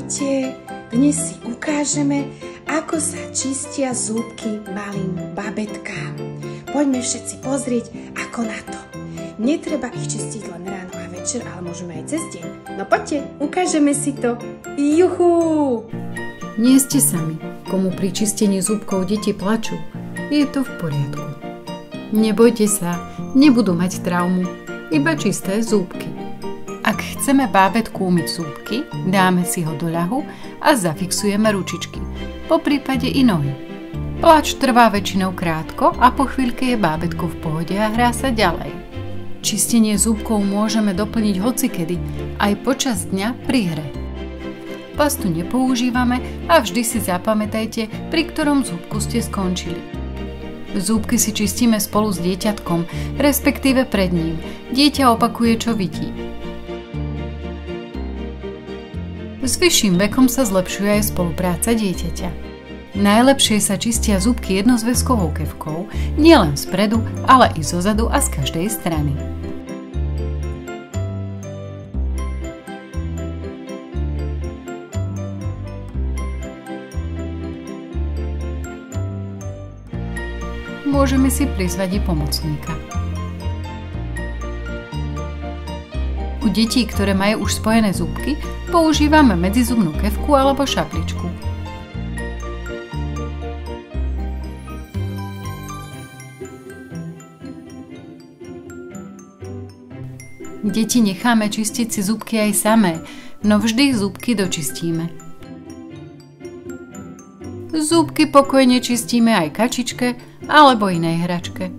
Ahojte, dnes si ukážeme, ako sa čistia zúbky malým babetkám. Poďme všetci pozrieť, ako na to. Netreba ich čistiť len ráno a večer, ale môžeme aj cez deň. No poďte, ukážeme si to. Juhu! Nie ste sami, komu pri čistení zúbkov deti plačú. Je to v poriadku. Nebojte sa, nebudú mať traumu, iba čisté zúbky. Ak chceme bábätku umyť zúbky, dáme si ho do ľahu a zafixujeme ručičky, po prípade i nohy. Pláč trvá väčšinou krátko a po chvíľke je bábätko v pohode a hrá sa ďalej. Čistenie zúbkov môžeme doplniť hocikedy, aj počas dňa pri hre. Pastu nepoužívame a vždy si zapamätajte, pri ktorom zúbku ste skončili. Zúbky si čistíme spolu s dieťatkom, respektíve pred ním. Dieťa opakuje, čo vidí. S vyšším vekom sa zlepšuje aj spolupráca dieťaťa. Najlepšie sa čistia zúbky jednozväzkovou kefkou, nielen spredu, ale i zozadu a z každej strany. Môžeme si prizvať i pomocníka. U detí, ktoré majú už spojené zúbky, používame medzizubnú kefku alebo šapličku. Deti necháme čistiť si zúbky aj samé, no vždy zúbky dočistíme. Zúbky pokojne čistíme aj kačičke alebo inej hračke.